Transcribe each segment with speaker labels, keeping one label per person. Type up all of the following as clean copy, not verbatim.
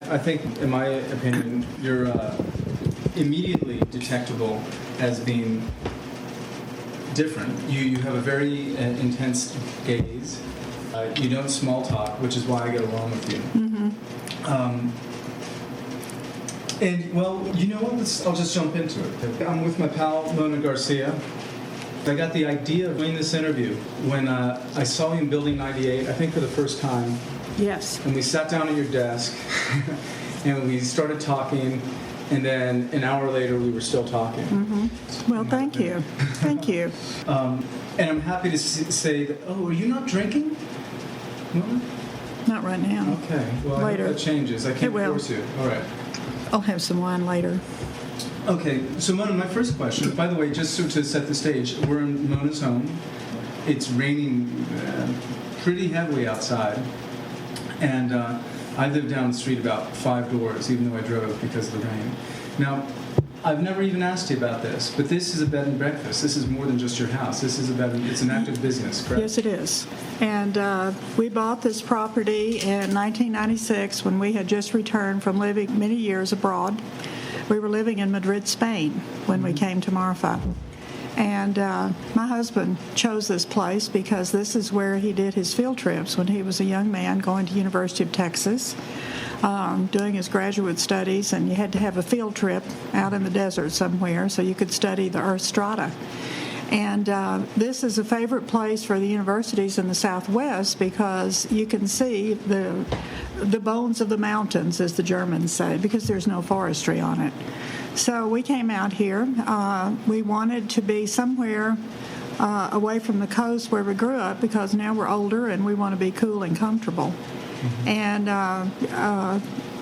Speaker 1: I think, in my opinion, you're immediately detectable as being different. You have a very intense gaze. You don't small talk, which is why I get along with you. Mm-hmm. And, well, you know what? I'll just jump into it. I'm with my pal, Mona Garcia. I got the idea of doing this interview when I saw you in Building 98, I think for the first time.
Speaker 2: Yes.
Speaker 1: And we sat down at your desk, and we started talking, and then an hour later we were still talking.
Speaker 2: Mm-hmm. Well, thank you. Thank you.
Speaker 1: And I'm happy to say that, are you not drinking? No?
Speaker 2: Not right now.
Speaker 1: Okay. Well,
Speaker 2: later.
Speaker 1: I hope that changes. I can't force you. All right.
Speaker 2: I'll have some wine later.
Speaker 1: Okay. So, Mona, my first question, by the way, just to set the stage, we're in Mona's home. It's raining pretty heavily outside. And I live down the street about 5 doors, even though I drove because of the rain. Now, I've never even asked you about this, but this is a bed and breakfast. This is more than just your house. This is it's an active business, correct?
Speaker 2: Yes, it is. And we bought this property in 1996 when we had just returned from living many years abroad. We were living in Madrid, Spain, when we came to Marfa. And my husband chose this place because this is where he did his field trips when he was a young man going to University of Texas, doing his graduate studies, and you had to have a field trip out in the desert somewhere so you could study the Earth strata. And this is a favorite place for the universities in the Southwest because you can see the bones of the mountains, as the Germans say, because there's no forestry on it. So we came out here. We wanted to be somewhere away from the coast where we grew up because now we're older and we want to be cool and comfortable. Mm-hmm. And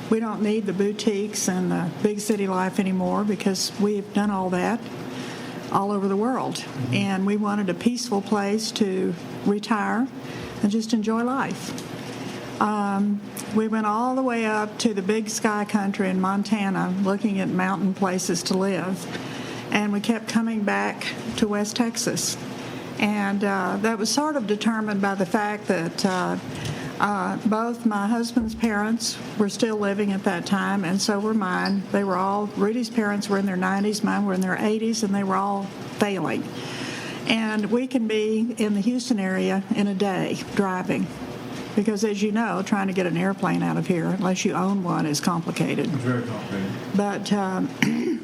Speaker 2: we don't need the boutiques and the big city life anymore because we've done all that all over the world. Mm-hmm. And we wanted a peaceful place to retire and just enjoy life. We went all the way up to the big sky country in Montana looking at mountain places to live. And we kept coming back to West Texas. And that was sort of determined by the fact that both my husband's parents were still living at that time, and so were mine. They were all, Rudy's parents were in their 90s, mine were in their 80s, and they were all failing. And we can be in the Houston area in a day driving. Because, as you know, trying to get an airplane out of here, unless you own one, is complicated.
Speaker 1: It's very complicated.
Speaker 2: But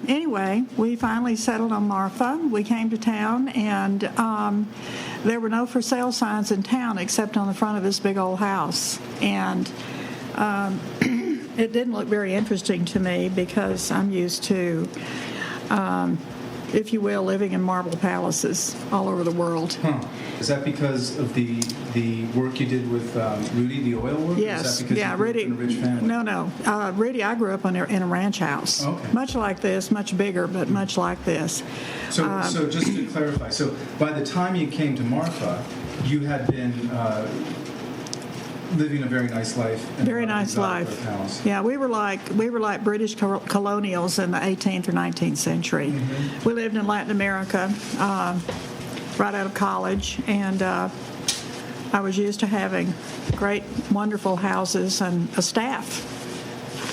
Speaker 2: anyway, we finally settled on Marfa. We came to town, and there were no for sale signs in town except on the front of this big old house. And it didn't look very interesting to me because I'm used to, if you will, living in marble palaces all over the world.
Speaker 1: Huh. Is that because of the work you did with Rudy, the oil work?
Speaker 2: Yes.
Speaker 1: Is that because you grew
Speaker 2: Rudy,
Speaker 1: up in a rich family?
Speaker 2: No. Rudy, I grew up in a ranch house.
Speaker 1: Okay.
Speaker 2: Much like this, much bigger, but much like this.
Speaker 1: So just to clarify, so by the time you came to Marfa, you had been living a very nice life.
Speaker 2: Very nice life.
Speaker 1: House.
Speaker 2: Yeah, we were like British colonials in the 18th or 19th century. Mm-hmm. We lived in Latin America right out of college, and I was used to having great, wonderful houses and a staff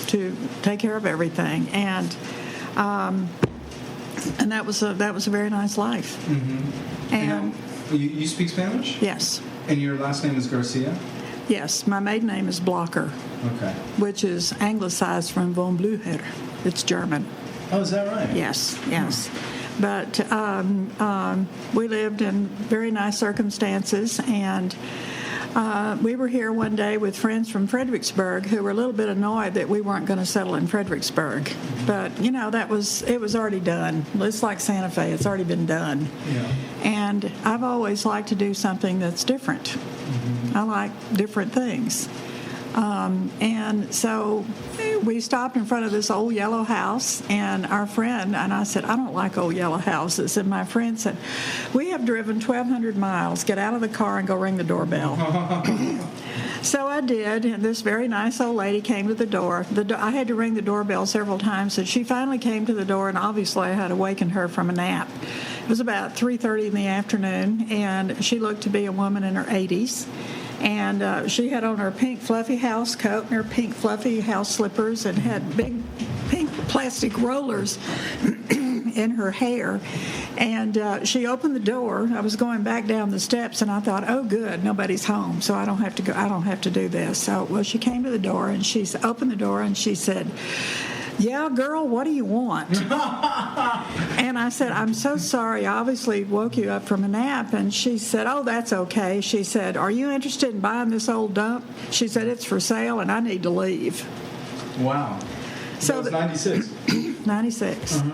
Speaker 2: to take care of everything, and that was a very nice life.
Speaker 1: Mm-hmm.
Speaker 2: And
Speaker 1: you speak Spanish?
Speaker 2: Yes.
Speaker 1: And your last name is Garcia?
Speaker 2: Yes, my maiden name is Blocker.
Speaker 1: Okay.
Speaker 2: Which is anglicized from von Blücher. It's German.
Speaker 1: Oh, is that right?
Speaker 2: Yes. But we lived in very nice circumstances, and we were here one day with friends from Fredericksburg who were a little bit annoyed that we weren't going to settle in Fredericksburg. Mm-hmm. But, it was already done. It's like Santa Fe. It's already been done.
Speaker 1: Yeah.
Speaker 2: And I've always liked to do something that's different. Mm-hmm. I like different things. And so we stopped in front of this old yellow house, and our friend, and I said, I don't like old yellow houses. And my friend said, we have driven 1,200 miles. Get out of the car and go ring the doorbell. So I did, and this very nice old lady came to the door. I had to ring the doorbell several times, and she finally came to the door, and obviously I had awakened her from a nap. It was about 3:30 in the afternoon, and she looked to be a woman in her 80s. And she had on her pink fluffy house coat and her pink fluffy house slippers and had big pink plastic rollers in her hair. And she opened the door. I was going back down the steps, and I thought, oh, good, nobody's home, so I don't have to go. I don't have to do this. So, well, she came to the door, and she opened the door, and she said, yeah, girl, what do you want? And I said, I'm so sorry. I obviously woke you up from a nap. And she said, oh, that's okay. She said, are you interested in buying this old dump? She said, it's for sale, and I need to leave.
Speaker 1: Wow. So that was 96.
Speaker 2: 96.
Speaker 1: Uh-huh.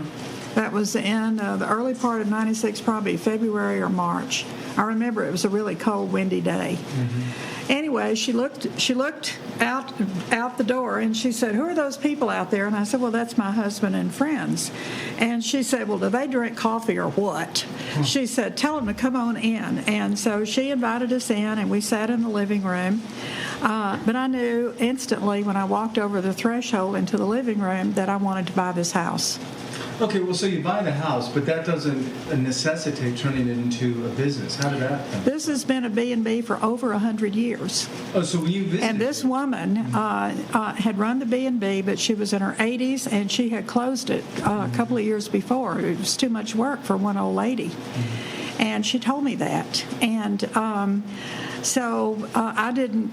Speaker 2: That was in the early part of 96, probably February or March. I remember it was a really cold, windy day. Mm-hmm. Anyway, she looked out the door, and she said, who are those people out there? And I said, well, that's my husband and friends. And she said, well, do they drink coffee or what? She said, tell them to come on in. And so she invited us in, and we sat in the living room. But I knew instantly when I walked over the threshold into the living room that I wanted to buy this house.
Speaker 1: Okay, well, so you buy the house, but that doesn't necessitate turning it into a business. How did that come?
Speaker 2: This has been a B&B for over 100 years.
Speaker 1: Oh, so when you visited...
Speaker 2: And this woman had run the B&B, but she was in her 80s, and she had closed it a couple of years before. It was too much work for one old lady. Mm-hmm. And she told me that. And so I didn't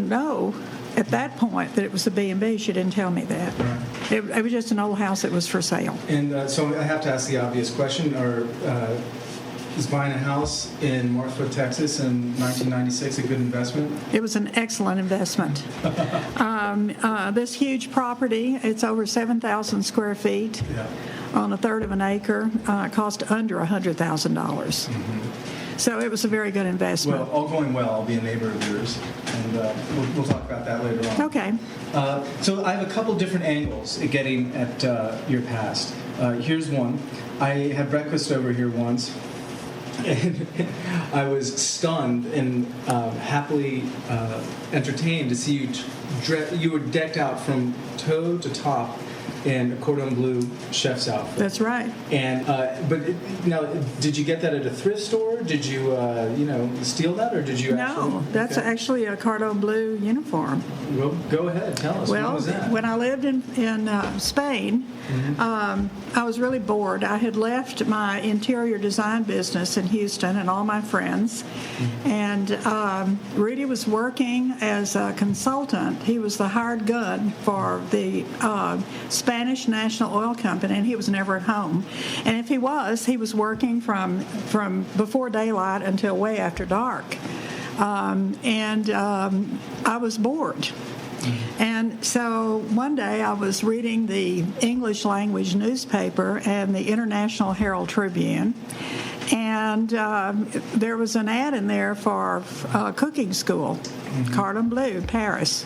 Speaker 2: know at that point that it was a B&B. She didn't tell me that.
Speaker 1: Right.
Speaker 2: It was just an old house that was for sale.
Speaker 1: And so I have to ask the obvious question, is buying a house in Marfa, Texas in 1996 a good investment?
Speaker 2: It was an excellent investment. This huge property, it's over 7,000 square feet on a third of an acre, cost under $100,000. Mm-hmm. So it was a very good investment.
Speaker 1: Well, all going well, I'll be a neighbor of yours, and we'll talk about that later on.
Speaker 2: Okay.
Speaker 1: So I have a couple different angles at getting at your past. Here's one. I had breakfast over here once, and I was stunned and happily entertained to see you. You were decked out from toe to top in a cordon bleu chef's outfit.
Speaker 2: That's right.
Speaker 1: And now, did you get that at a thrift store? Did you, steal that, or did you?
Speaker 2: No, that's actually a cordon bleu uniform.
Speaker 1: Well, go ahead, tell us.
Speaker 2: Well,
Speaker 1: when was that?
Speaker 2: when I lived in Spain, I was really bored. I had left my interior design business in Houston and all my friends, and Rudy was working as a consultant. He was the hired gun for the Spanish National Oil Company, and he was never at home. And if he was working from before daylight until way after dark. I was bored. And so one day I was reading the English language newspaper and the International Herald Tribune, and there was an ad in there for cooking school, Cordon Bleu, Paris.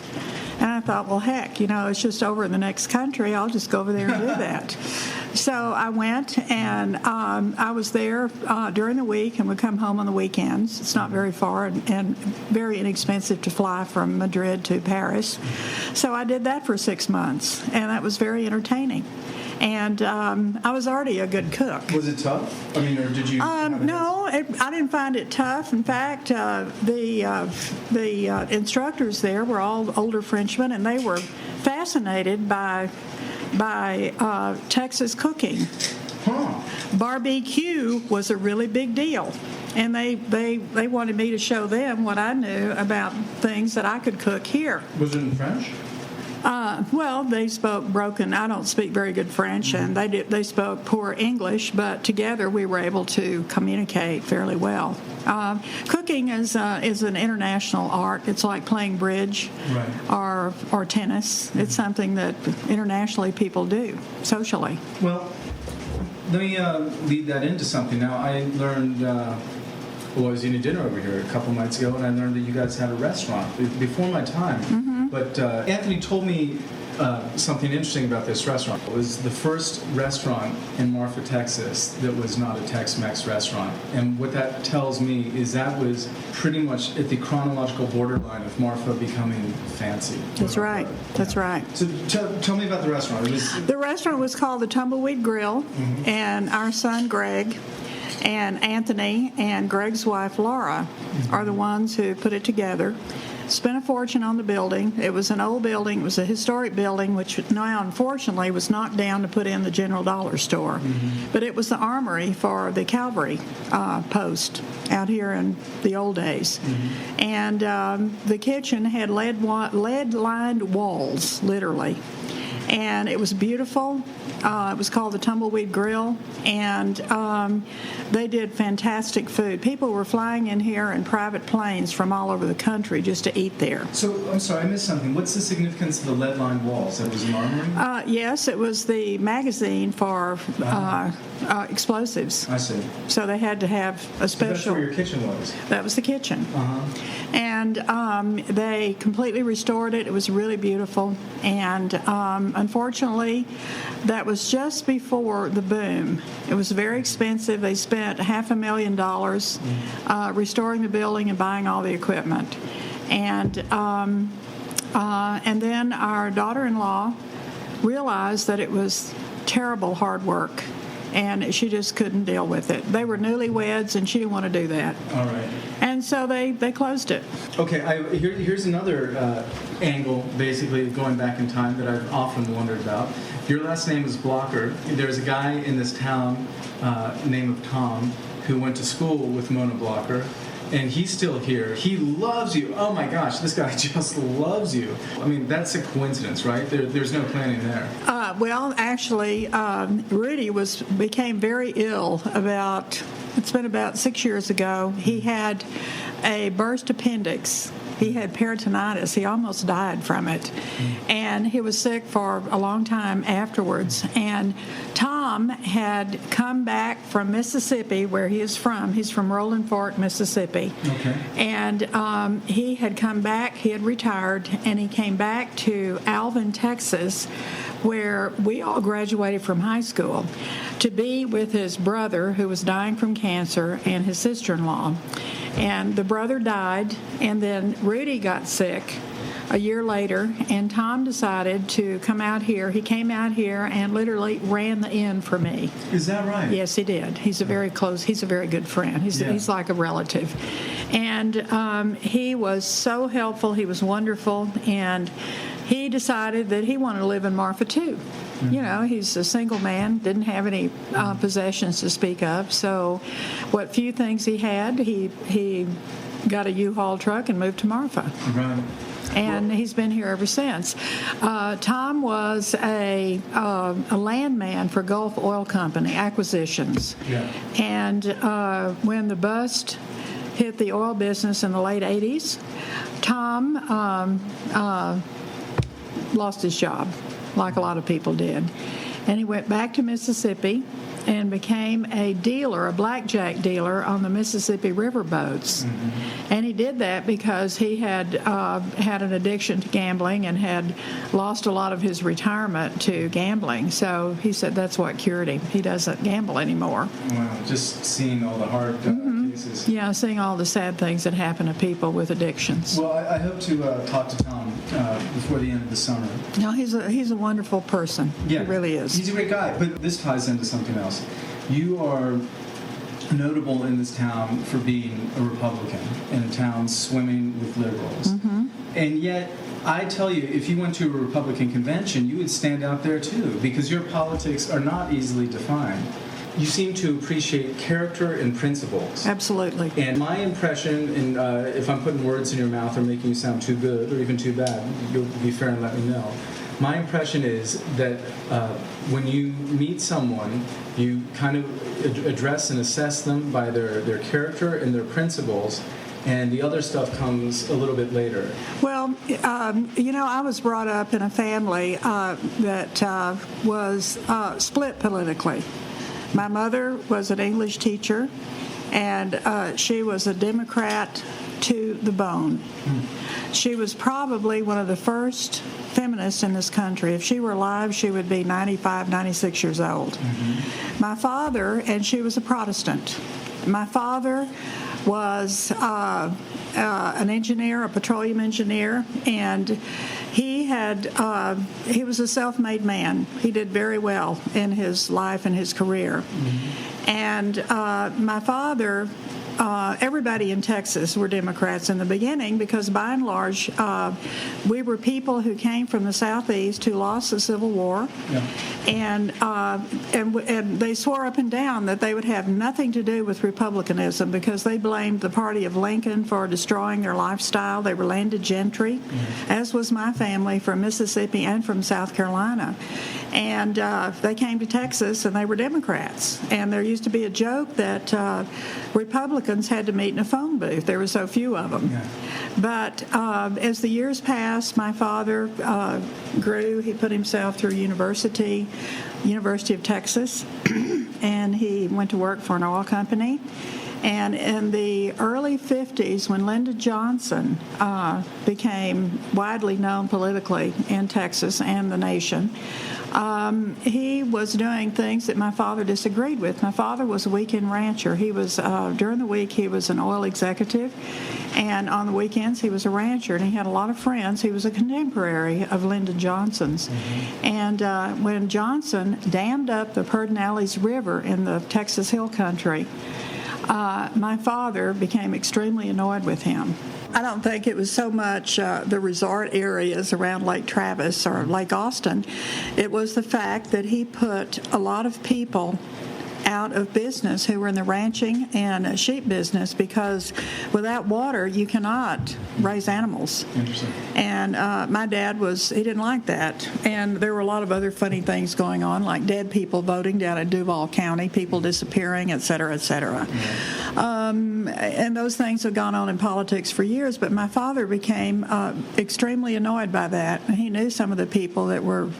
Speaker 2: And I thought, well, heck, it's just over in the next country. I'll just go over there and do that. So I went, and I was there during the week and would come home on the weekends. It's not very far and very inexpensive to fly from Madrid to Paris. So I did that for 6 months, and that was very entertaining. And I was already a good cook.
Speaker 1: Was it tough? I mean, or did you?
Speaker 2: No, I didn't find it tough. In fact, the instructors there were all older Frenchmen, and they were fascinated by Texas cooking.
Speaker 1: Huh.
Speaker 2: Barbecue was a really big deal. And they wanted me to show them what I knew about things that I could cook here.
Speaker 1: Was it in French?
Speaker 2: Well, they spoke broken. I don't speak very good French, and they spoke poor English, but together we were able to communicate fairly well. Cooking is an international art. It's like playing bridge or tennis. It's something that internationally people do socially.
Speaker 1: Well, let me lead that into something. Now, I learned. I was eating dinner over here a couple nights ago, and I learned that you guys had a restaurant before my time. Mm-hmm. But Anthony told me something interesting about this restaurant. It was the first restaurant in Marfa, Texas that was not a Tex-Mex restaurant. And what that tells me is that was pretty much at the chronological borderline of Marfa becoming fancy.
Speaker 2: That's right. That's right.
Speaker 1: So tell me about the restaurant.
Speaker 2: The restaurant was called the Tumbleweed Grill, and our son, Greg, And Anthony and Greg's wife, Laura, are the ones who put it together. Spent a fortune on the building. It was an old building. It was a historic building, which now, unfortunately, was knocked down to put in the General Dollar Store. But it was the armory for the cavalry post out here in the old days. And the kitchen had lead-lined walls, literally. And it was beautiful. It was called the Tumbleweed Grill, and they did fantastic food. People were flying in here in private planes from all over the country just to eat there.
Speaker 1: So, I'm sorry, I missed something. What's the significance of the lead-lined walls? That was an armory?
Speaker 2: Yes, it was the magazine for explosives.
Speaker 1: I see.
Speaker 2: So they had to have a
Speaker 1: So
Speaker 2: special...
Speaker 1: that's where your kitchen was?
Speaker 2: That was the kitchen. And they completely restored it. It was really beautiful. And unfortunately, that was just before the boom. It was very expensive. They spent $500,000 restoring the building and buying all the equipment. And then our daughter-in-law realized that it was terrible hard work, and she just couldn't deal with it. They were newlyweds, and she didn't want to do that.
Speaker 1: All right.
Speaker 2: And so they closed it.
Speaker 1: Okay, here's another angle, basically, going back in time that I've often wondered about. Your last name is Blocker. There's a guy in this town named Tom who went to school with Mona Blocker, and he's still here. He loves you. Oh my gosh, this guy just loves you. I mean, that's a coincidence, right? There's no planning there.
Speaker 2: Well, actually, Rudy became very ill it's been about 6 years ago. He had a burst appendix. He had peritonitis. He almost died from it. And he was sick for a long time afterwards. And Tom had come back from Mississippi, where he is from. He's from Rolling Fork, Mississippi.
Speaker 1: Okay.
Speaker 2: And he had come back. He had retired, and he came back to Alvin, Texas, where we all graduated from high school, to be with his brother, who was dying from cancer, and his sister-in-law. And the brother died, and then Rudy got sick a year later, and Tom decided to come out here. He came out here and literally ran the inn for me.
Speaker 1: Is that right?
Speaker 2: Yes, he did. He's a very good friend. He's like a relative. And he was so helpful. He was wonderful. And he decided that he wanted to live in Marfa, too. You know, he's a single man, didn't have any possessions to speak of. So what few things he had, he got a U-Haul truck and moved to Marfa.
Speaker 1: Right.
Speaker 2: And he's been here ever since. Tom was a landman for Gulf Oil Company Acquisitions.
Speaker 1: Yeah.
Speaker 2: And when the bust hit the oil business in the late 80s, Tom lost his job, like a lot of people did. And he went back to Mississippi and became a dealer, a blackjack dealer on the Mississippi river boats. And he did that because he had had an addiction to gambling and had lost a lot of his retirement to gambling. So he said that's what cured him. He doesn't gamble anymore.
Speaker 1: Wow, just seeing all the hard cases.
Speaker 2: Yeah, seeing all the sad things that happen to people with addictions.
Speaker 1: Well, I hope to talk to Tom before the end of the summer.
Speaker 2: No, he's a wonderful person.
Speaker 1: Yeah,
Speaker 2: He really is.
Speaker 1: He's a great guy. But this ties into something else. You are notable in this town for being a Republican in a town swimming with liberals. And yet, I tell you, if you went to a Republican convention, you would stand out there too, because your politics are not easily defined. You seem to appreciate character and principles.
Speaker 2: Absolutely.
Speaker 1: And my impression, and if I'm putting words in your mouth or making you sound too good or even too bad, you'll be fair and let me know. My impression is that when you meet someone, you kind of address and assess them by their character and their principles, and the other stuff comes a little bit later.
Speaker 2: Well, I was brought up in a family that was split politically. My mother was an English teacher, and she was a Democrat to the bone. She was probably one of the first feminists in this country. If she were alive, she would be 95, 96 years old. My father, and she was a Protestant. My father was an engineer, a petroleum engineer, and he was a self-made man. He did very well in his life and his career. And my father, everybody in Texas were Democrats in the beginning because, by and large, we were people who came from the Southeast who lost the Civil War, and they swore up and down that they would have nothing to do with Republicanism because they blamed the party of Lincoln for destroying their lifestyle. They were landed gentry, as was my family from Mississippi and from South Carolina. And they came to Texas and they were Democrats. And there used to be a joke that Republicans had to meet in a phone booth. There were so few of them.
Speaker 1: Yeah.
Speaker 2: But as the years passed, my father grew. He put himself through University of Texas, and he went to work for an oil company. And in the early 50s, when Lyndon Johnson became widely known politically in Texas and the nation, he was doing things that my father disagreed with. My father was a weekend rancher. He was, during the week, he was an oil executive, and on the weekends, he was a rancher, and he had a lot of friends. He was a contemporary of Lyndon Johnson's. And when Johnson dammed up the Pedernales River in the Texas Hill Country, my father became extremely annoyed with him. I don't think it was so much the resort areas around Lake Travis or Lake Austin. It was the fact that he put a lot of people out of business who were in the ranching and sheep business because without water you cannot raise animals.
Speaker 1: Interesting.
Speaker 2: And my dad he didn't like that. And there were a lot of other funny things going on, like dead people voting down in Duval County, people disappearing, et cetera, et cetera. And those things have gone on in politics for years, but my father became extremely annoyed by that. He knew some of the people that were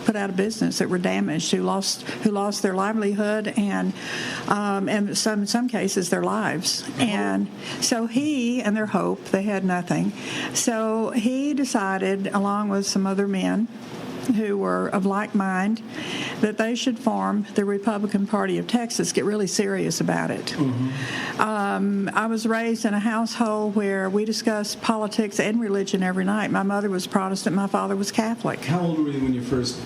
Speaker 2: put out of business, that were damaged, who lost their livelihood and in some cases their lives. And so and their hope, they had nothing. So he decided, along with some other men who were of like mind, that they should form the Republican Party of Texas, get really serious about it. I was raised in a household where we discussed politics and religion every night. My mother was Protestant, my father was Catholic.
Speaker 1: How old were you when you first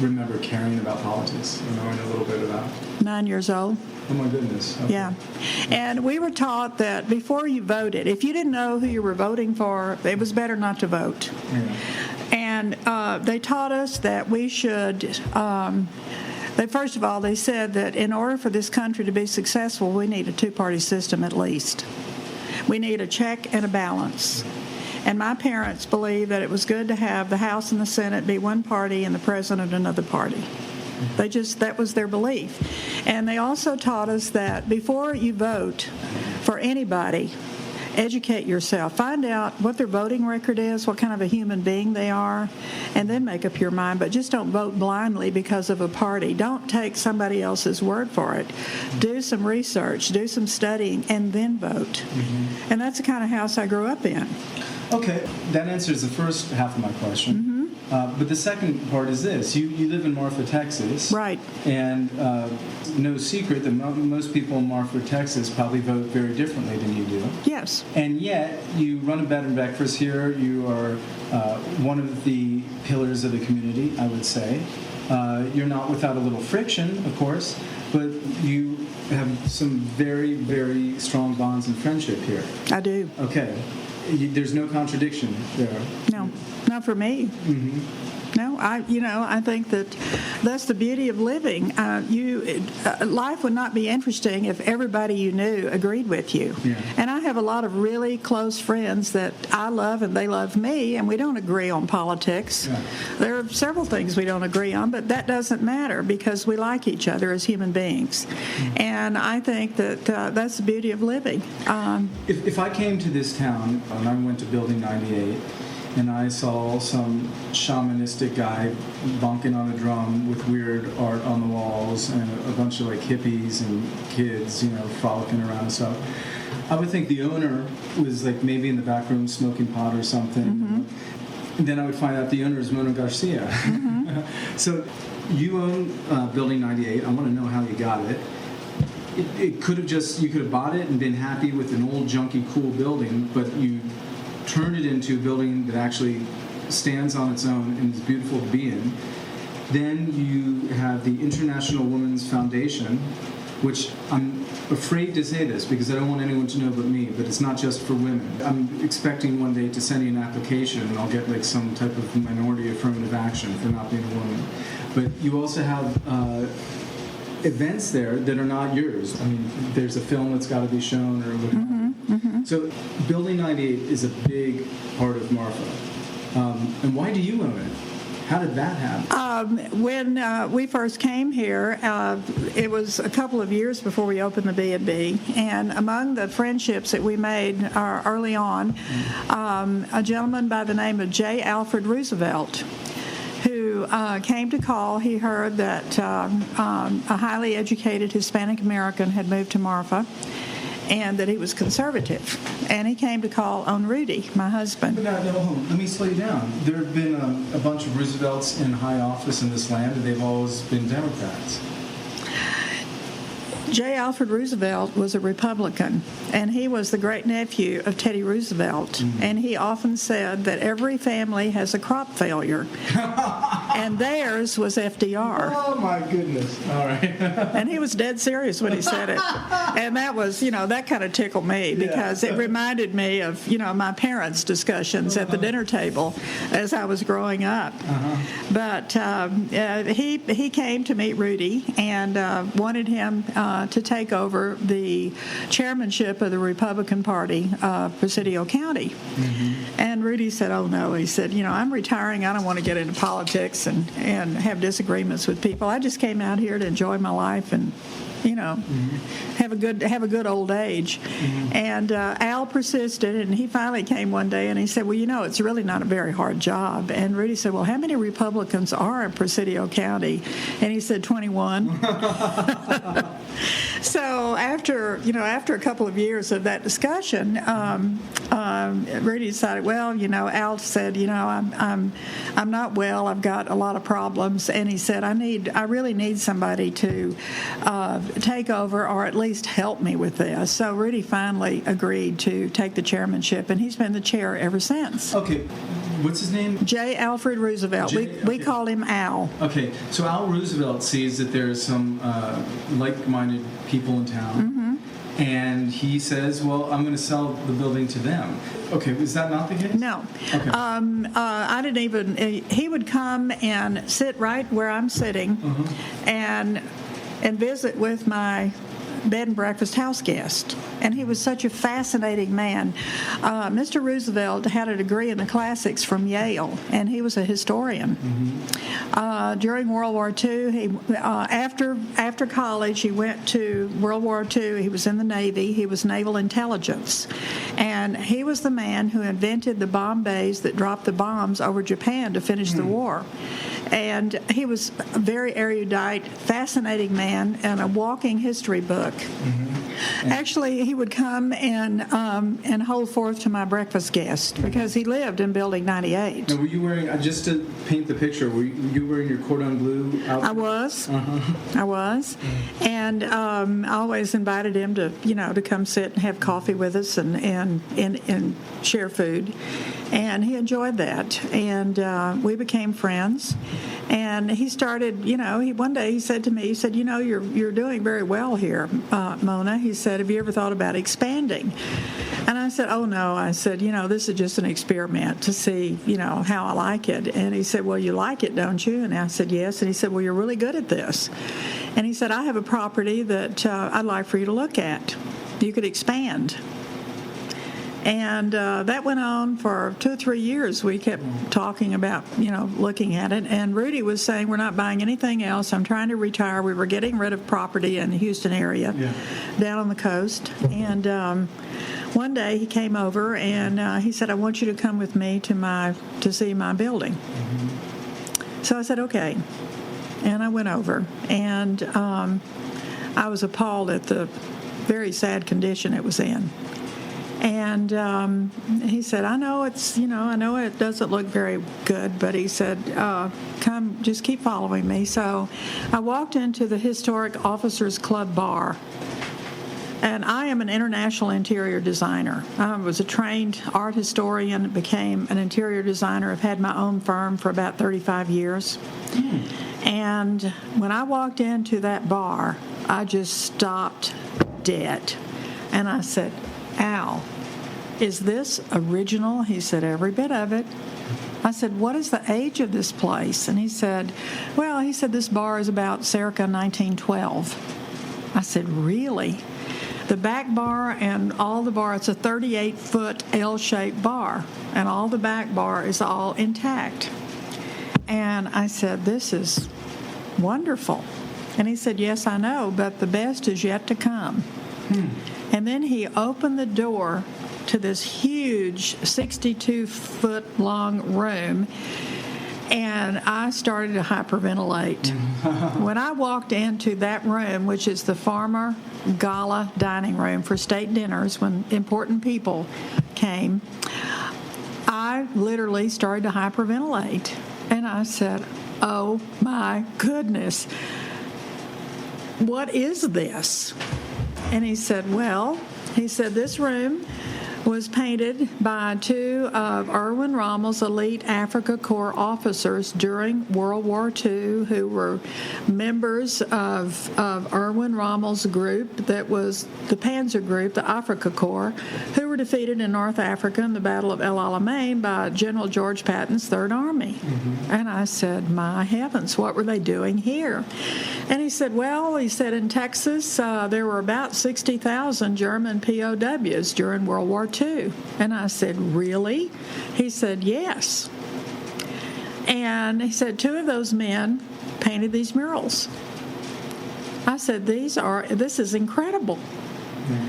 Speaker 1: remember caring about politics and knowing a little bit about?
Speaker 2: 9 years old.
Speaker 1: Oh my goodness. Okay.
Speaker 2: Yeah. And we were taught that before you voted, if you didn't know who you were voting for, it was better not to vote.
Speaker 1: Yeah.
Speaker 2: And they taught us that we should, first of all, they said that in order for this country to be successful, we need a two-party system at least. We need a check and a balance. And my parents believed that it was good to have the House and the Senate be one party and the president another party. That was their belief. And they also taught us that before you vote for anybody, educate yourself. Find out what their voting record is, what kind of a human being they are, and then make up your mind. But just don't vote blindly because of a party. Don't take somebody else's word for it. Do some research, do some studying, and then vote. And that's the kind of house I grew up in.
Speaker 1: Okay, that answers the first half of my question. But the second part is this. You live in Marfa, Texas.
Speaker 2: Right.
Speaker 1: And no secret that most people in Marfa, Texas probably vote very differently than you do.
Speaker 2: Yes.
Speaker 1: And yet, you run a bed and breakfast here. You are one of the pillars of the community, I would say. You're not without a little friction, of course, but you have some very, very strong bonds and friendship here.
Speaker 2: I do.
Speaker 1: Okay. There's no contradiction there.
Speaker 2: No, not for me. No, I think that's the beauty of living. Life would not be interesting if everybody you knew agreed with you.
Speaker 1: Yeah.
Speaker 2: And I have a lot of really close friends that I love and they love me, and we don't agree on politics.
Speaker 1: Yeah. There
Speaker 2: are several things we don't agree on, but that doesn't matter because we like each other as human beings. And I think that that's the beauty of living.
Speaker 1: If I came to this town and I went to Building 98, and I saw some shamanistic guy bonking on a drum with weird art on the walls and a bunch of like hippies and kids, frolicking around and stuff, I would think the owner was like maybe in the back room smoking pot or something. And then I would find out the owner is Mona Garcia. So you own Building 98. I want to know how you got it. it could have you could have bought it and been happy with an old, junky, cool building, but you turned it into a building that actually stands on its own and is beautiful to be in. Then you have the International Women's Foundation, which I'm afraid to say this because I don't want anyone to know but me, but it's not just for women. I'm expecting one day to send you an application and I'll get like some type of minority affirmative action for not being a woman. But you also have events there that are not yours. I mean, there's a film that's got to be shown or whatever. So Building 98 is a big part of Marfa. And why do you own it? How did that happen?
Speaker 2: When we first came here, it was a couple of years before we opened the B&B, and among the friendships that we made early on, a gentleman by the name of J. Alfred Roosevelt, who came to call. He heard that a highly educated Hispanic American had moved to Marfa, and that he was conservative. And he came to call on Rudy, my husband.
Speaker 1: But now, hold on. Let me slow you down. There have been a bunch of Roosevelts in high office in this land, and they've always been Democrats.
Speaker 2: J. Alfred Roosevelt was a Republican, and he was the great-nephew of Teddy Roosevelt. And he often said that every family has a crop failure, and theirs was FDR.
Speaker 1: Oh, my goodness. All right.
Speaker 2: And he was dead serious when he said it. And that was, that kind of tickled me because it reminded me of, my parents' discussions at the dinner table as I was growing up. But he came to meet Rudy and wanted him to take over the chairmanship of the Republican Party of Presidio County. And Rudy said, oh, no. He said, I'm retiring. I don't want to get into politics and have disagreements with people. I just came out here to enjoy my life and have a good old age. And Al persisted, and he finally came one day and he said, well, it's really not a very hard job. And Rudy said, well, how many Republicans are in Presidio County? And he said 21. So after a couple of years of that discussion, Rudy decided, well, Al said, I'm not well. I've got a lot of problems. And he said, I really need somebody to take over or at least help me with this. So Rudy finally agreed to take the chairmanship, and he's been the chair ever since.
Speaker 1: Okay. What's his name?
Speaker 2: J. Alfred Roosevelt. We call him Al.
Speaker 1: Okay. So Al Roosevelt sees that there's some like-minded people in town, and he says, well, I'm going to sell the building to them. Okay. Is that not the case?
Speaker 2: No.
Speaker 1: Okay.
Speaker 2: I didn't even... He would come and sit right where I'm sitting and visit with my bed and breakfast house guest. And he was such a fascinating man. Mr. Roosevelt had a degree in the classics from Yale, and he was a historian. During World War II, after college, he went to World War II. He was in the Navy. He was naval intelligence. And he was the man who invented the bomb bays that dropped the bombs over Japan to finish the war. And he was a very erudite, fascinating man, and a walking history book. Actually, he would come and hold forth to my breakfast guest because he lived in Building 98.
Speaker 1: Now, were you wearing, just to paint the picture, were you wearing your cordon bleu outfit?
Speaker 2: I was. I was. And I always invited him to come sit and have coffee with us and share food. And he enjoyed that. And we became friends. And he started, one day he said to me, you're doing very well here, Mona. He said, have you ever thought about expanding? And I said, oh, no. I said, this is just an experiment to see, how I like it. And he said, well, you like it, don't you? And I said, yes. And he said, well, you're really good at this. And he said, I have a property that I'd like for you to look at. You could expand. And that went on for 2 or 3 years. We kept talking about, looking at it. And Rudy was saying, we're not buying anything else. I'm trying to retire. We were getting rid of property in the Houston area, down on the coast. And one day he came over and he said, I want you to come with me to see my building. So I said, okay. And I went over. And I was appalled at the very sad condition it was in. And he said, I know it doesn't look very good, but he said, come, just keep following me. So I walked into the Historic Officers Club bar, And I am an international interior designer. I was a trained art historian, became an interior designer. I've had my own firm for about 35 years. And when I walked into that bar, I just stopped dead. And I said, Al, is this original? He said, every bit of it. I said, what is the age of this place? And he said, this bar is about circa 1912. I said, really? The back bar and all the bar, it's a 38-foot L-shaped bar, and all the back bar is all intact. And I said, this is wonderful. And he said, yes, I know, but the best is yet to come. And then he opened the door to this huge 62-foot long room, and I started to hyperventilate. When I walked into that room, which is the Farmer Gala dining room for state dinners when important people came, I literally started to hyperventilate. And I said, oh my goodness, what is this? And he said, this room was painted by two of Erwin Rommel's elite Africa Corps officers during World War II, who were members of Erwin Rommel's group that was the Panzer Group, the Africa Corps, who were defeated in North Africa in the Battle of El Alamein by General George Patton's Third Army. And I said, my heavens, what were they doing here? And he said, in Texas, there were about 60,000 German POWs during World War II. And I said, really? He said, yes. And he said, two of those men painted these murals. I said, this is incredible.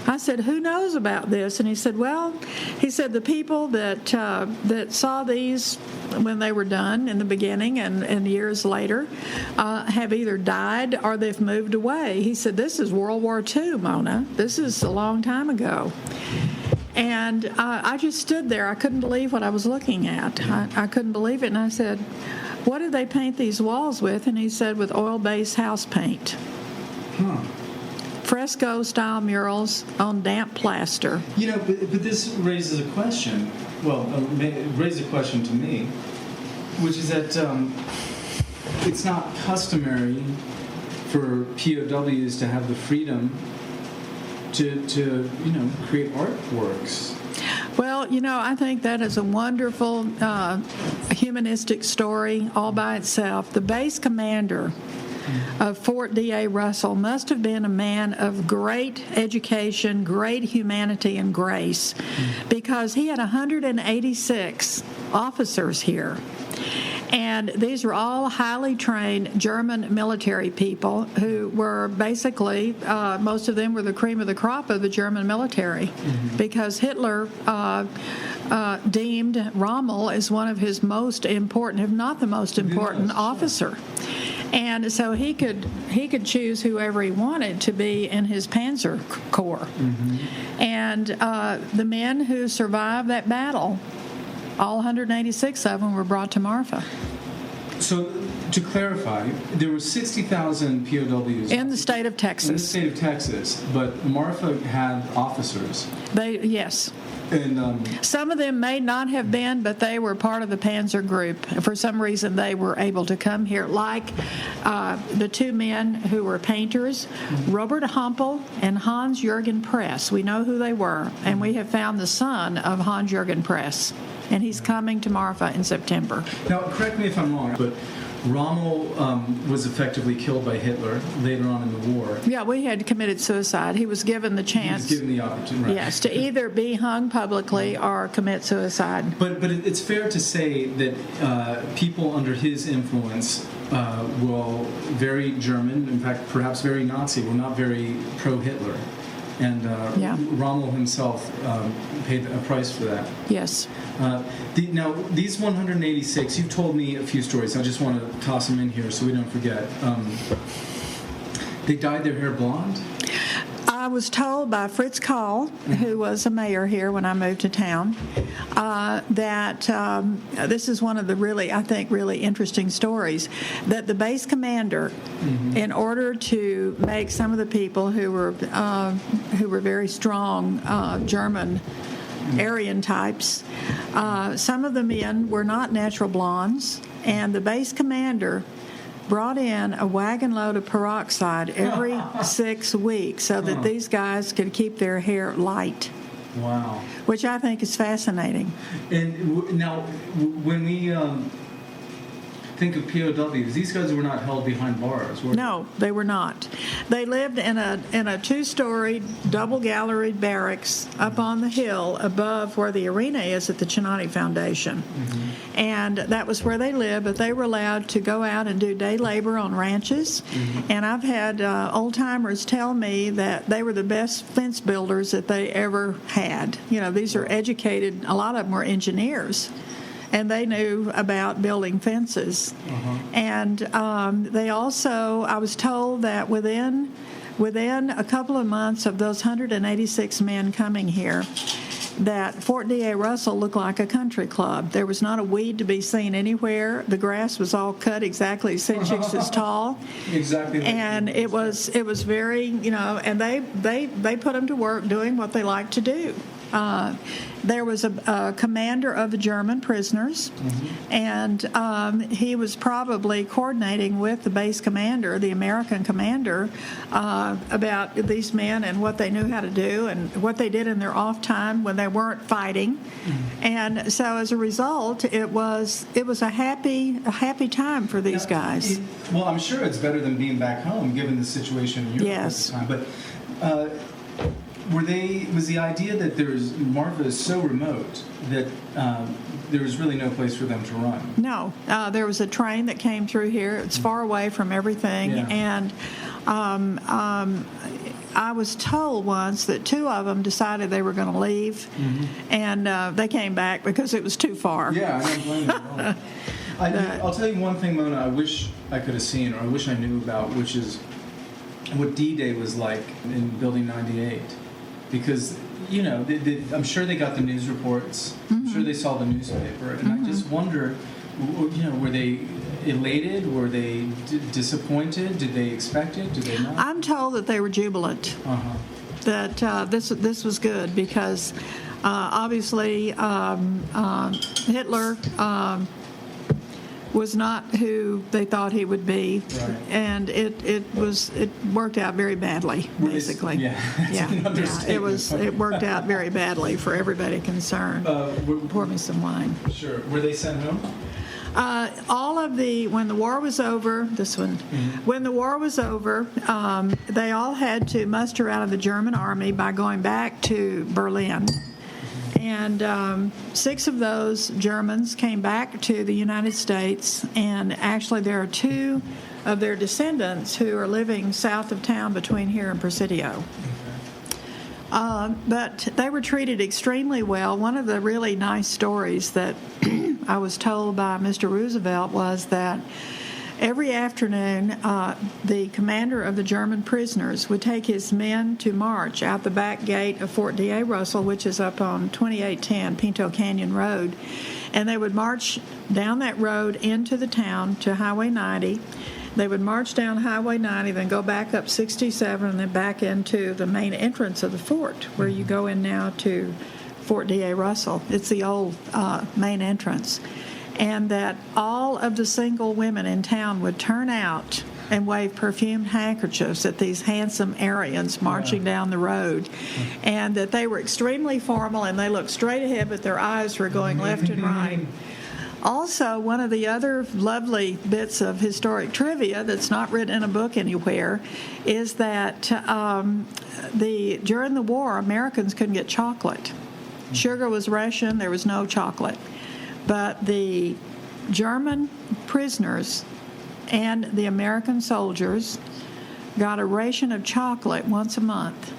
Speaker 2: I said, who knows about this? And he said, the people that saw these when they were done in the beginning and years later have either died or they've moved away. He said, this is World War II, Mona. This is a long time ago. And I just stood there. I couldn't believe what I was looking at. I couldn't believe it. And I said, what did they paint these walls with? And he said, with oil-based house paint. Fresco-style murals on damp plaster.
Speaker 1: But this raises a question. Well, it raises a question to me, which is that it's not customary for POWs to have the freedom to create artworks.
Speaker 2: Well, I think that is a wonderful humanistic story all by itself. The base commander of Fort D.A. Russell must have been a man of great education, great humanity, and grace, because he had 186 officers here. And these were all highly trained German military people who were basically, most of them were the cream of the crop of the German military, because Hitler deemed Rommel as one of his most important, if not the most important, officer. And so he could choose whoever he wanted to be in his Panzer Corps. And the men who survived that battle, all 186 of them were brought to Marfa.
Speaker 1: So, to clarify, there were 60,000 POWs
Speaker 2: in the state of Texas.
Speaker 1: In the state of Texas, but Marfa had officers.
Speaker 2: Yes.
Speaker 1: And
Speaker 2: some of them may not have been, but they were part of the Panzer Group. For some reason, they were able to come here, like the two men who were painters, Robert Humpel and Hans-Jürgen Press. We know who they were, and we have found the son of Hans-Jürgen Press, and he's coming to Marfa in September.
Speaker 1: Now, correct me if I'm wrong, but Rommel was effectively killed by Hitler later on in the war.
Speaker 2: Yeah, we had committed suicide. He was given the chance.
Speaker 1: He was given the opportunity. Right.
Speaker 2: Yes, to either be hung publicly or commit suicide.
Speaker 1: But it's fair to say that people under his influence were very German, in fact, perhaps very Nazi, were not very pro-Hitler. And Rommel himself paid a price for that.
Speaker 2: Yes.
Speaker 1: Now, these 186, you've told me a few stories. I just want to toss them in here so we don't forget. They dyed their hair blonde?
Speaker 2: was told by Fritz Kahl, who was a mayor here when I moved to town, that this is one of the really interesting stories, that the base commander, in order to make some of the people who were very strong German Aryan types, some of the men were not natural blondes, and the base commander brought in a wagon load of peroxide every 6 weeks so that these guys could keep their hair light.
Speaker 1: Wow.
Speaker 2: Which I think is fascinating.
Speaker 1: And now, when we think of POWs, these guys were not held behind bars, were they?
Speaker 2: No, they were not. They lived in a 2-story, double-galleried barracks up on the hill above where the arena is at the Chinati Foundation. And that was where they lived, but they were allowed to go out and do day labor on ranches. And I've had old-timers tell me that they were the best fence builders that they ever had. You know, these are educated, a lot of them were engineers, and they knew about building fences. And they also, I was told that within a couple of months of those 186 men coming here, that Fort D.A. Russell looked like a country club. There was not a weed to be seen anywhere. The grass was all cut exactly 6 inches tall.
Speaker 1: Exactly.
Speaker 2: And it was very, and they put them to work doing what they like to do. There was a commander of the German prisoners, and he was probably coordinating with the base commander, the American commander, about these men and what they knew how to do and what they did in their off time when they weren't fighting. And so as a result, it was a happy time for these guys.
Speaker 1: Well, I'm sure it's better than being back home, given the situation in Europe at the time. But was the idea that Marfa is so remote that there was really no place for them to run?
Speaker 2: No. There was a train that came through here. It's far away from everything.
Speaker 1: Yeah.
Speaker 2: And I was told once that 2 of them decided they were going to leave, and they came back because it was too far.
Speaker 1: Yeah, I don't blame them at all. I'll tell you one thing, Mona, I wish I could have seen, or I wish I knew about, which is what D-Day was like in Building 98. Because, I'm sure they got the news reports. I'm sure they saw the newspaper. And I just wonder, were they elated? Were they disappointed? Did they expect it? Did they not?
Speaker 2: I'm told that they were jubilant. That this was good because obviously Hitler was not who they thought he would be,
Speaker 1: right.
Speaker 2: And it worked out very badly, basically. It worked out very badly for everybody concerned. Pour me some wine.
Speaker 1: Sure. Were they sent home?
Speaker 2: When the war was over, when the war was over, they all had to muster out of the German army by going back to Berlin. And 6 of those Germans came back to the United States, and actually there are 2 of their descendants who are living south of town between here and Presidio. But they were treated extremely well. One of the really nice stories that I was told by Mr. Roosevelt was that every afternoon, the commander of the German prisoners would take his men to march out the back gate of Fort D.A. Russell, which is up on 2810 Pinto Canyon Road, and they would march down that road into the town to Highway 90. They would march down Highway 90, then go back up 67, and then back into the main entrance of the fort, where you go in now to Fort D.A. Russell. It's the old main entrance. And that all of the single women in town would turn out and wave perfumed handkerchiefs at these handsome Aryans marching down the road, and that they were extremely formal and they looked straight ahead, but their eyes were going left and right. Also, one of the other lovely bits of historic trivia that's not written in a book anywhere is that during the war, Americans couldn't get chocolate. Sugar was rationed, there was no chocolate. But the German prisoners and the American soldiers got a ration of chocolate once a month.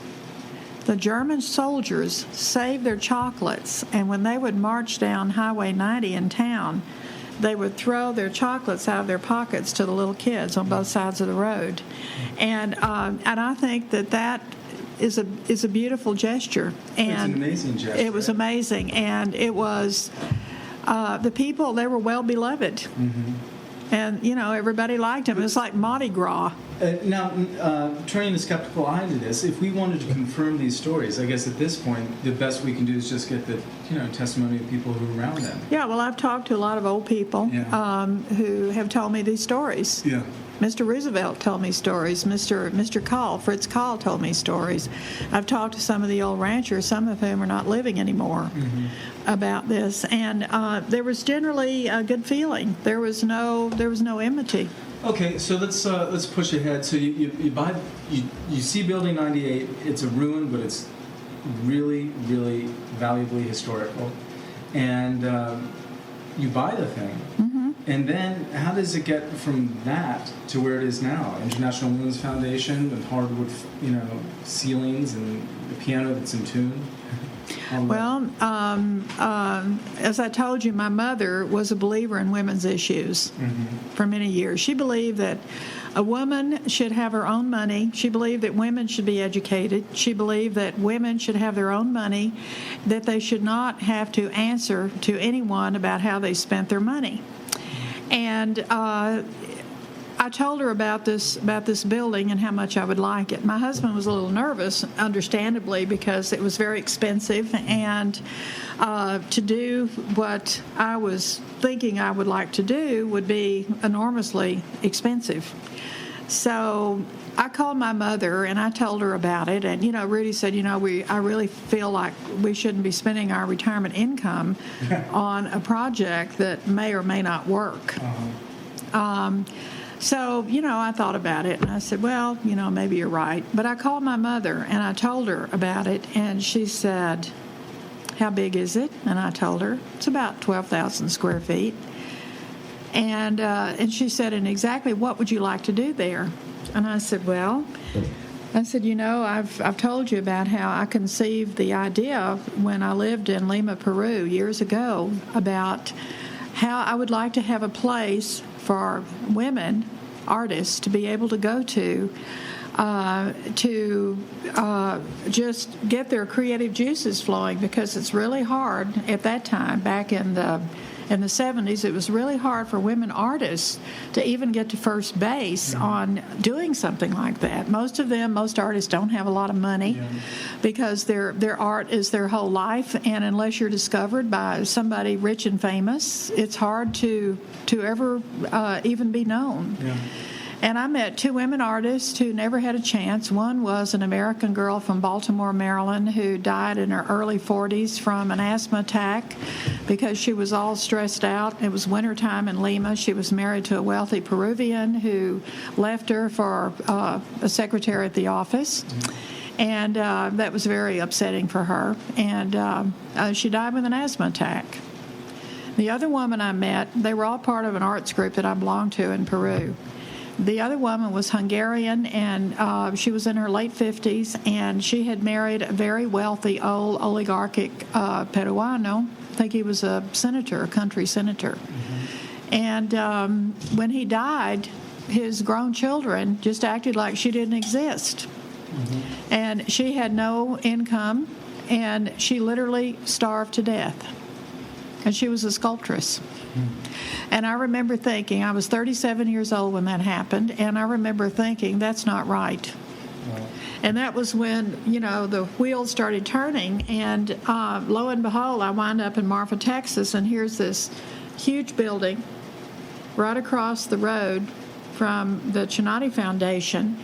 Speaker 2: The German soldiers saved their chocolates, and when they would march down Highway 90 in town, they would throw their chocolates out of their pockets to the little kids on both sides of the road. And I think that is a beautiful gesture. And
Speaker 1: it's an amazing gesture.
Speaker 2: It was amazing, and it was the people. They were well beloved, and everybody liked them. It was like Mardi Gras.
Speaker 1: Now, turning a skeptical eye to this, if we wanted to confirm these stories, I guess at this point, the best we can do is just get the testimony of people who were around them.
Speaker 2: Yeah, well, I've talked to a lot of old people who have told me these stories.
Speaker 1: Yeah.
Speaker 2: Mr. Roosevelt told me stories. Fritz Kahl told me stories. I've talked to some of the old ranchers, some of whom are not living anymore, about this, and there was generally a good feeling. There was no enmity.
Speaker 1: Okay, so let's push ahead. So you see Building 98. It's a ruin, but it's really, really valuably historical, and you buy the thing. And then, how does it get from that to where it is now? International Women's Foundation with hardwood, ceilings and the piano that's in tune.
Speaker 2: Well, as I told you, my mother was a believer in women's issues for many years. She believed that a woman should have her own money. She believed that women should be educated. She believed that women should have their own money, that they should not have to answer to anyone about how they spent their money. And I told her about this building and how much I would like it. My husband was a little nervous, understandably, because it was very expensive, and to do what I was thinking I would like to do would be enormously expensive. So I called my mother and I told her about it, and Rudy said, I really feel like we shouldn't be spending our retirement income on a project that may or may not work. So, I thought about it, and I said, well, maybe you're right. But I called my mother, and I told her about it, and she said, how big is it? And I told her, it's about 12,000 square feet. And she said, and exactly what would you like to do there? And I said, I've told you about how I conceived the idea when I lived in Lima, Peru years ago, about how I would like to have a place for women artists to be able to go to just get their creative juices flowing, because it's really hard at that time, back in the 70s, it was really hard for women artists to even get to first base on doing something like that. Most artists don't have a lot of money because their art is their whole life, and unless you're discovered by somebody rich and famous, it's hard to ever even be known. And I met two women artists who never had a chance. One was an American girl from Baltimore, Maryland, who died in her early 40s from an asthma attack because she was all stressed out. It was wintertime in Lima. She was married to a wealthy Peruvian who left her for a secretary at the office. And that was very upsetting for her. And she died with an asthma attack. The other woman I met, they were all part of an arts group that I belonged to in Peru. The other woman was Hungarian, and she was in her late 50s, and she had married a very wealthy old oligarchic Peruano. I think he was a senator, a country senator. And when he died, his grown children just acted like she didn't exist. And she had no income, and she literally starved to death. And she was a sculptress. And I remember thinking, I was 37 years old when that happened, and I remember thinking, that's not right. And that was when, the wheels started turning, and lo and behold, I wound up in Marfa, Texas, and here's this huge building right across the road from the Chinati Foundation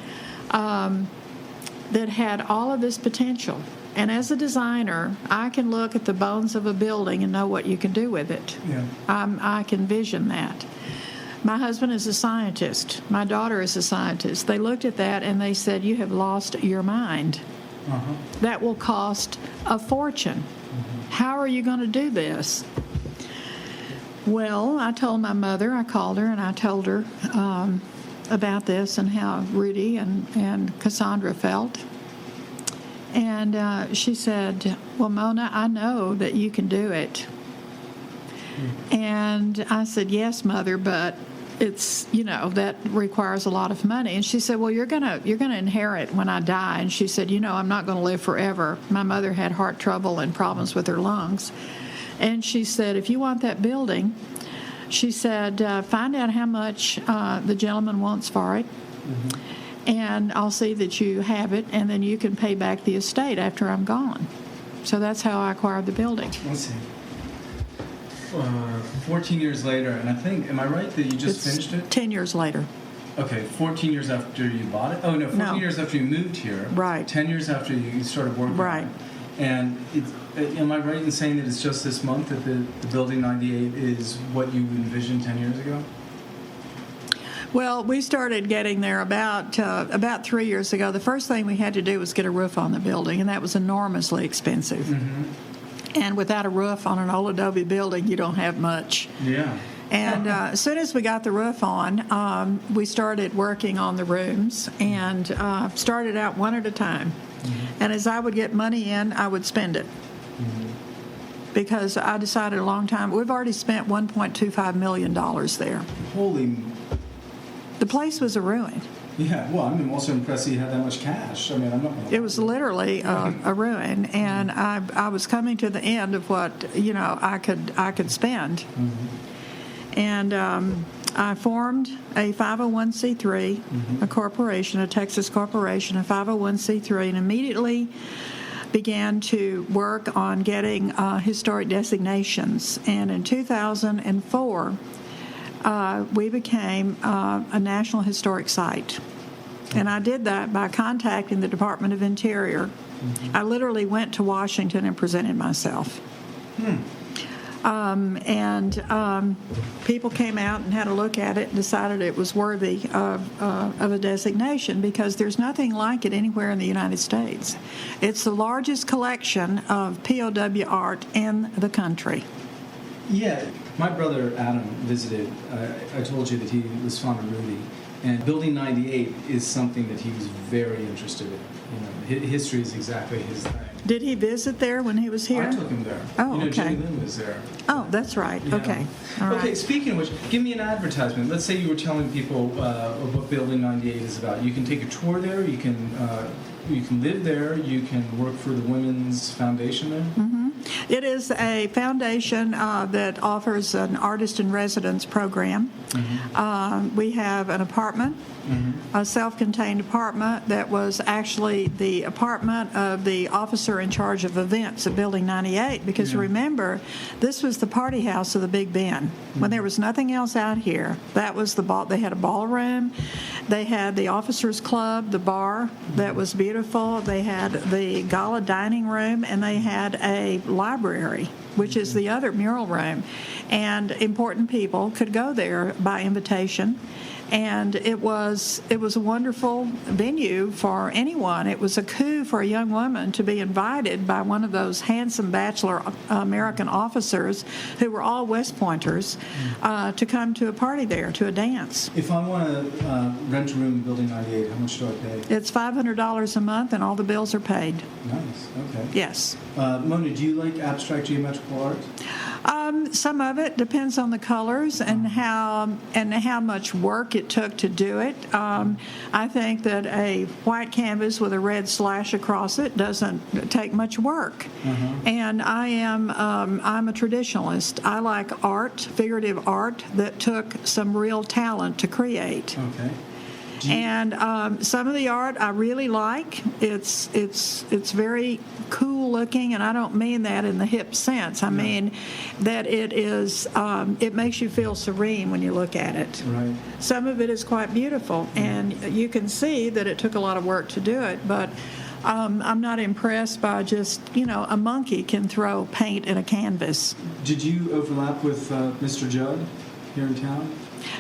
Speaker 2: that had all of this potential. And as a designer, I can look at the bones of a building and know what you can do with it. I can vision that. My husband is a scientist. My daughter is a scientist. They looked at that and they said, you have lost your mind. That will cost a fortune. How are you going to do this? Well, I told my mother, I called her and I told her about this and how Rudy and Cassandra felt. And she said, well, Mona, I know that you can do it. And I said, yes, Mother, but it's, you know, that requires a lot of money. And she said, well, you're gonna inherit when I die. And she said, you know, I'm not going to live forever. My mother had heart trouble and problems with her lungs. And she said, if you want that building, she said, find out how much the gentleman wants for it. And I'll see that you have it, and then you can pay back the estate after I'm gone. So that's how I acquired the building.
Speaker 1: Let's see. 14 years later, and I think, am I right that you just finished it?
Speaker 2: 10 years later.
Speaker 1: Okay, 14 years after you bought it? Oh, no, 14 years after you moved here.
Speaker 2: Right.
Speaker 1: 10 years after you started working.
Speaker 2: Right.
Speaker 1: And am I right in saying that it's just this month that the Building 98 is what you envisioned 10 years ago?
Speaker 2: Well, we started getting there about 3 years ago. The first thing we had to do was get a roof on the building, and that was enormously expensive.
Speaker 1: Mm-hmm.
Speaker 2: And without a roof on an old adobe building, you don't have much.
Speaker 1: Yeah.
Speaker 2: And as soon as we got the roof on, we started working on the rooms and started out one at a time. Mm-hmm. And as I would get money in, I would spend it. Mm-hmm. Because I decided a long time, we've already spent $1.25 million there.
Speaker 1: Holy.
Speaker 2: The place was a ruin.
Speaker 1: Yeah, well, I'm also impressed that you had that much cash. I mean, I'm not gonna...
Speaker 2: It was literally a ruin, and I was coming to the end of what, you know, I could spend. Mm-hmm. And I formed a 501c3, mm-hmm. a corporation, a Texas corporation, a 501c3, and immediately began to work on getting historic designations. And in 2004, we became a National Historic Site. And I did that by contacting the Department of Interior. Mm-hmm. I literally went to Washington and presented myself. People came out and had a look at it and decided it was worthy of a designation because there's nothing like it anywhere in the United States. It's the largest collection of POW art in the country.
Speaker 1: Yeah, my brother Adam visited. I told you that he was fond of Rudy, and Building 98 is something that he was very interested in. You know, history is exactly his thing.
Speaker 2: Did he visit there when he was here?
Speaker 1: I took him there.
Speaker 2: Oh,
Speaker 1: you know,
Speaker 2: okay.
Speaker 1: Jenny Lynn was there.
Speaker 2: Oh, that's right.
Speaker 1: Yeah.
Speaker 2: Okay. All right.
Speaker 1: Okay, speaking of which, give me an advertisement. Let's say you were telling people what Building 98 is about. You can take a tour there. You can live there. You can work for the Women's Foundation there.
Speaker 2: Mm-hmm. It is a foundation that offers an artist-in-residence program. Mm-hmm. We have an apartment, mm-hmm. a self-contained apartment that was actually the apartment of the officer in charge of events at Building 98, because remember, this was the party house of the Big Ben. Mm-hmm. When there was nothing else out here, that was the ball. They had a ballroom. They had the officers' club, the bar that was beautiful. They had the gala dining room, and they had a library, which is the other mural room. And important people could go there by invitation. And it was a wonderful venue for anyone. It was a coup for a young woman to be invited by one of those handsome bachelor American officers who were all West Pointers to come to a party there, to a dance.
Speaker 1: If I want to rent a room in Building 98, how much do I pay?
Speaker 2: It's $500 a month, and all the bills are paid.
Speaker 1: Nice. Okay.
Speaker 2: Yes.
Speaker 1: Mona, do you like abstract geometrical art?
Speaker 2: Some of it depends on the colors and how much work it took to do it. I think that a white canvas with a red slash across it doesn't take much work. And I'm a traditionalist. I like art, figurative art that took some real talent to create.
Speaker 1: Okay.
Speaker 2: And some of the art I really like. It's very cool looking, and I don't mean that in the hip sense. I mean that it is. It makes you feel serene when you look at it.
Speaker 1: Right.
Speaker 2: Some of it is quite beautiful, and you can see that it took a lot of work to do it. But I'm not impressed by just, a monkey can throw paint in a canvas.
Speaker 1: Did you overlap with Mr. Judd here in town?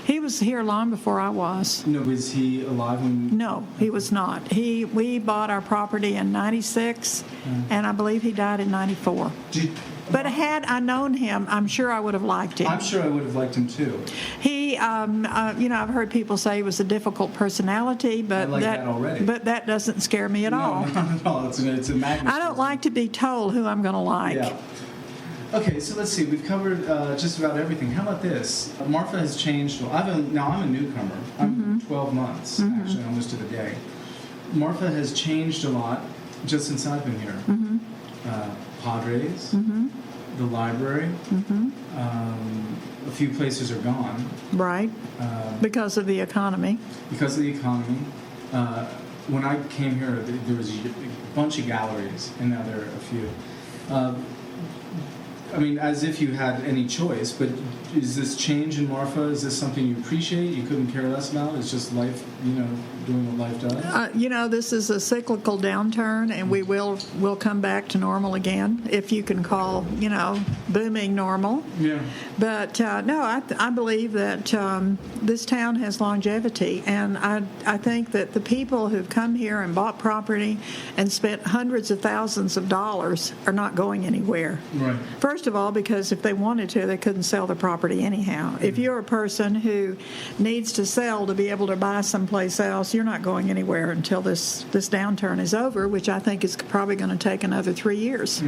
Speaker 2: He was here long before I was.
Speaker 1: No, was he alive when...
Speaker 2: No, he was not. We bought our property in 96, and I believe he died in 94. But had I known him, I'm sure I would have liked him.
Speaker 1: I'm sure I would have liked him too.
Speaker 2: He, I've heard people say he was a difficult personality, but
Speaker 1: I like that already.
Speaker 2: But that doesn't scare me at all.
Speaker 1: No, not at all. It's a magnet.
Speaker 2: I don't like to be told who I'm going to like.
Speaker 1: Yeah. Okay, so let's see. We've covered just about everything. How about this? Marfa has changed. Well, I'm a newcomer. I'm 12 months, actually, almost to the day. Marfa has changed a lot just since I've been here. Padres, the library, a few places are gone.
Speaker 2: Right, because of the economy.
Speaker 1: Because of the economy. When I came here, there was a bunch of galleries, and now there are a few. I mean, as if you had any choice, but is this change in Marfa, is this something you appreciate, you couldn't care less about? It's just life, doing what life does?
Speaker 2: This is a cyclical downturn, and we'll come back to normal again, if you can call, booming normal.
Speaker 1: Yeah.
Speaker 2: But, no, I believe that this town has longevity, and I think that the people who've come here and bought property and spent hundreds of thousands of dollars are not going anywhere.
Speaker 1: Right.
Speaker 2: First of all, because if they wanted to, they couldn't sell the property anyhow. If you're a person who needs to sell to be able to buy someplace else, you're not going anywhere until this downturn is over, which I think is probably going to take another 3 years.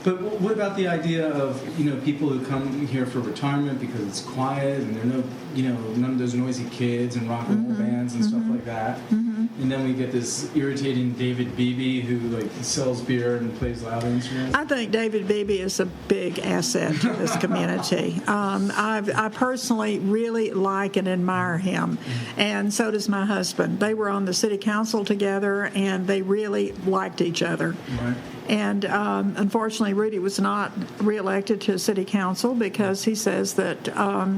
Speaker 1: But what about the idea of, people who come here for retirement because it's quiet and there are none of those noisy kids and rock and roll bands and stuff like that. And then we get this irritating David Beebe who sells beer and plays loud instruments.
Speaker 2: I think David Beebe is a big asset to this community. I personally really like and admire him, and so does my husband. They were on the city council together, and they really liked each other.
Speaker 1: Right.
Speaker 2: And unfortunately, Rudy was not reelected to city council because he says that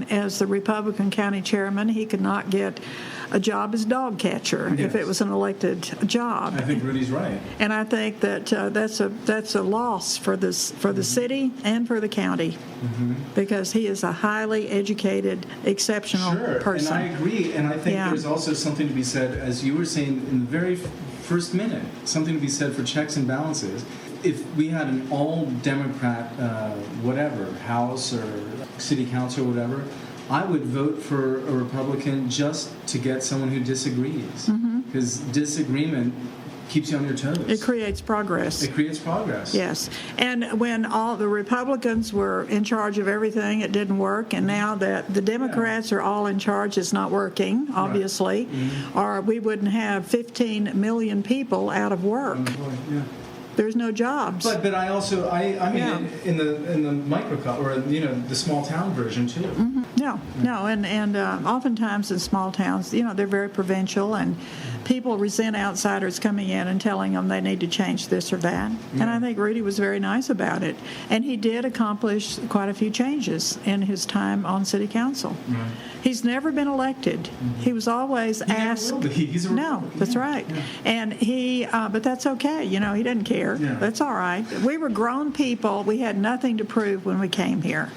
Speaker 2: as the Republican county chairman, he could not get a job as dog catcher if it was an elected job.
Speaker 1: I think Rudy's right.
Speaker 2: And I think that that's a loss for the city and for the county because he is a highly educated, exceptional person.
Speaker 1: And I agree. And I think there's also something to be said, as you were saying in the very first minute, something to be said for checks and balances. If we had an all-Democrat, House or city council or whatever, I would vote for a Republican just to get someone who disagrees. Because disagreement keeps you on your toes.
Speaker 2: It creates progress.
Speaker 1: It creates progress.
Speaker 2: Yes. And when all the Republicans were in charge of everything, it didn't work. And now that the Democrats are all in charge, it's not working, obviously. Right. Or we wouldn't have 15 million people out of work.
Speaker 1: Yeah.
Speaker 2: There's no jobs.
Speaker 1: But I also in the microcosm or the small town version too.
Speaker 2: No, and oftentimes in small towns, they're very provincial, and people resent outsiders coming in and telling them they need to change this or that. And I think Rudy was very nice about it, and he did accomplish quite a few changes in his time on city council. Right. He's never been elected. He was always asked.
Speaker 1: Never will be. He's a
Speaker 2: no, that's right. Yeah. And he, but that's okay. He didn't care. Yeah. That's all right. We were grown people. We had nothing to prove when we came here.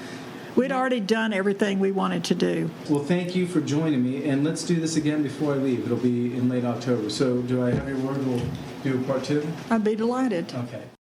Speaker 2: We'd already done everything we wanted to do.
Speaker 1: Well, thank you for joining me, and let's do this again before I leave. It'll be in late October. So do I have your word? We'll do part 2?
Speaker 2: I'd be delighted.
Speaker 1: Okay.